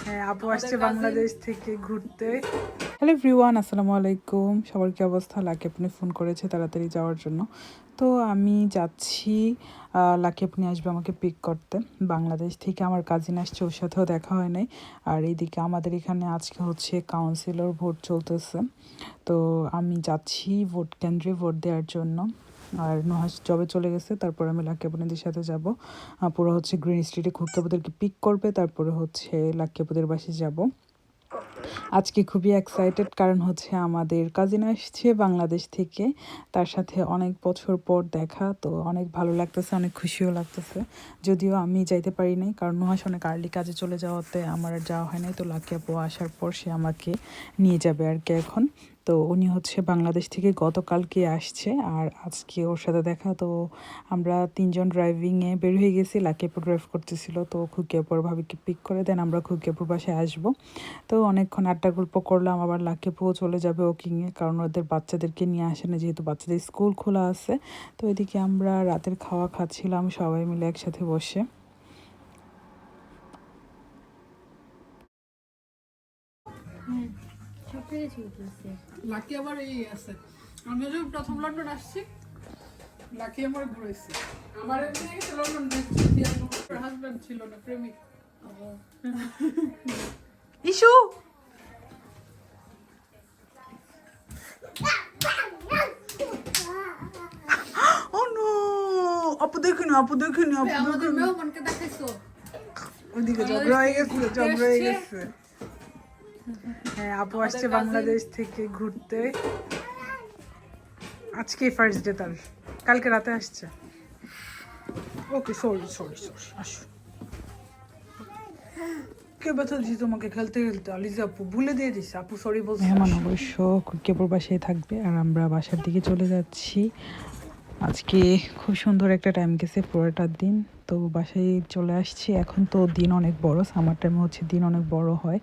হ্যাঁ, আপু আসছে বাংলাদেশ থেকে ঘুরতে। হ্যালো এভরিওয়ান, আসসালামু আলাইকুম। সবার কি অবস্থা? লাকি আপনি ফোন করেছে তাড়াতাড়ি যাওয়ার জন্য। তো আমি যাচ্ছি, লাকি আপনি আসবে আমাকে পিক করতে। বাংলাদেশ থেকে আমার কাজিন আসছে, ওর সাথেও দেখা হয় নাই। আর এইদিকে আমাদের এখানে আজকে হচ্ছে কাউন্সিলর ভোট চলতেছে। তো আমি যাচ্ছি ভোট কেন্দ্রে ভোট দেওয়ার জন্য। আর নুহাস জবে চলে গেছে, তারপর আমি লাকি আপুদের সাথে যাব। পুরো হচ্ছে গ্রিন স্ট্রিটে খুকি আপুদেরকে পিক করবে, তারপরে হচ্ছে লাকি আপুদের বাসায় যাব। আজকে খুবই এক্সাইটেড, কারণ হচ্ছে আমাদের কাজিন আসছে বাংলাদেশ থেকে, তার সাথে অনেক বছর পর দেখা। তো অনেক ভালো লাগতেছে, অনেক খুশিও লাগতেছে। যদিও আমি যাইতে পারি নাই, কারণ নুহাস অনেক আর্লি কাজে চলে যাওয়াতে আমার আর যাওয়া হয় নাই। তো লাকি আপু আসার পর সে আমাকে নিয়ে যাবে আর কি এখন। তো উনি হচ্ছে বাংলাদেশ থেকে গতকালকে আসছে, আর আজকে ওর সাথে দেখা। তো আমরা তিনজন ড্রাইভিংয়ে বের হয়ে গেছি, লাকি আপু ড্রাইভ করতেছিল। তো খুকি আপুর ভাবিকে পিক করে দেন, আমরা খুকি আপুর বাসায় আসবো। তো অনেকক্ষণ আড্ডা গল্প করলাম, আবার লাকি আপুও চলে যাবে ওকিংয়ে, কারণ ওদের বাচ্চাদেরকে নিয়ে আসে না, যেহেতু বাচ্চাদের স্কুল খোলা আছে। তো এদিকে আমরা রাতের খাওয়া খাচ্ছিলাম সবাই মিলে একসাথে বসে। লাকি আবার এই আছে, আমি যে প্রথম লন্ডন আসছি, লাকি আমার ঘুরেছি। আমার এমনি লন্ডন দেখছি, হাজব্যান্ড ছিল না, প্রেমিক। ইস্যু ও নো, আপু দেখিনি, আপু দেখিনি, আপু আমাদের দেখিনি। মেহমানকে দেখাইছো? ওইদিকে ঝগড়া হয়ে গেছে, ঝগড়া হয়ে গেছে। হ্যাঁ, আপু আসছে বাংলাদেশ থেকে ঘুরতে। আজকে ফার্স্ট ডে তার, কালকে রাতে আসছে। ওকে, সরি সরি সরি, আসো। কে ব্যথা দিছি তোমাকে খেলতে খেলতে? আলিজা আপু ভুলে দিয়ে দিছে, আপু সরি বলছে। মেহমান অবশ্য খুকিপুর বাসায় থাকবে, আর আমরা বাসার দিকে চলে যাচ্ছি। আজকে খুব সুন্দর একটা টাইম গেছে, পুরোটা দিন। তো বাসায় চলে আসছি। এখন তো দিন অনেক বড়, সামার টাইমে হচ্ছে দিন অনেক বড় হয়।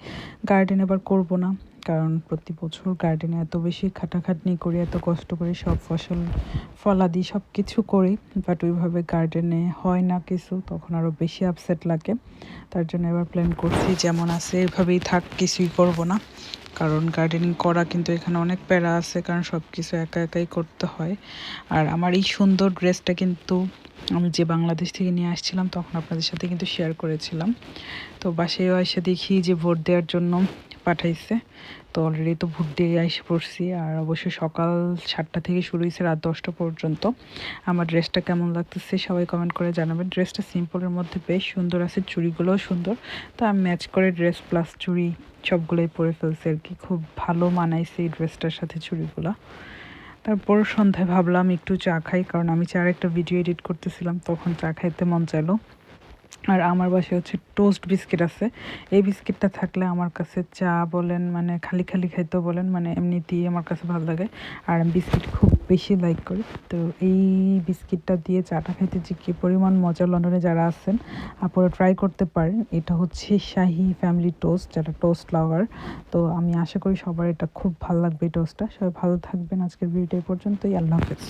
গার্ডেন এবার করব না, কারণ প্রতি বছর গার্ডেনে এত বেশি খাটাখাটনি করি, এত কষ্ট করে সব ফলাদি সব কিছু করি, বাট ওইভাবে গার্ডেনে হয় না কিছু, তখন আরও বেশি আপসেট লাগে। তার জন্য এবার প্ল্যান করছি যেমন আছে এভাবেই থাক, কিছুই করব না। কারণ গার্ডেনিং করা কিন্তু এখানে অনেক প্যারা আছে, কারণ সব কিছু একা একাই করতে হয়। আর আমার এই সুন্দর ড্রেসটা কিন্তু আমি যে বাংলাদেশ থেকে নিয়ে আসছিলাম, তখন আপনাদের সাথে কিন্তু শেয়ার করেছিলাম। তো বাসায়ও এসে দেখি যে ভোট দেওয়ার জন্য পাঠাইছে। তো অলরেডি তো ভোট দিয়ে এসে পড়ছি, আর অবশ্যই সকাল 7টা থেকে শুরু হয়েছে রাত 10টা পর্যন্ত। আমার ড্রেসটা কেমন লাগতেছে সবাই কমেন্ট করে জানাবেন। ড্রেসটা সিম্পলের মধ্যে বেশ সুন্দর আছে, চুড়িগুলোও সুন্দর। তো আমি ম্যাচ করে ড্রেস প্লাস চুড়ি সবগুলোই পরে ফেলছি আর কি। খুব ভালো মানাইছে এই ড্রেসটার সাথে চুড়িগুলো। তারপর সন্ধ্যায় ভাবলাম একটু চা খাই, কারণ আমি চার একটা ভিডিও এডিট করতেছিলাম, তখন চা খাইতে মন চাইলো। আর আমার বাসায় হচ্ছে টোস্ট বিস্কিট আছে। এই বিস্কিটটা থাকলে আমার কাছে চা বলেন, মানে খালি খালি খাইতেও বলেন, মানে এমনিতেই আমার কাছে ভালো লাগে। আর আমি বিস্কিট খুব বেশি লাইক করি। তো এই বিস্কিটটা দিয়ে চাটা খাইতে যে কী পরিমাণ মজা, লন্ডনে যারা আছেন আপনারা ট্রাই করতে পারেন। এটা হচ্ছে শাহি ফ্যামিলি টোস্ট, যারা টোস্ট লাভার। তো আমি আশা করি সবার এটা খুব ভালো লাগবে এই টোস্টটা। সবাই ভালো থাকবেন। আজকের ভিডিও পর্যন্তই, আল্লাহ হাফেজ।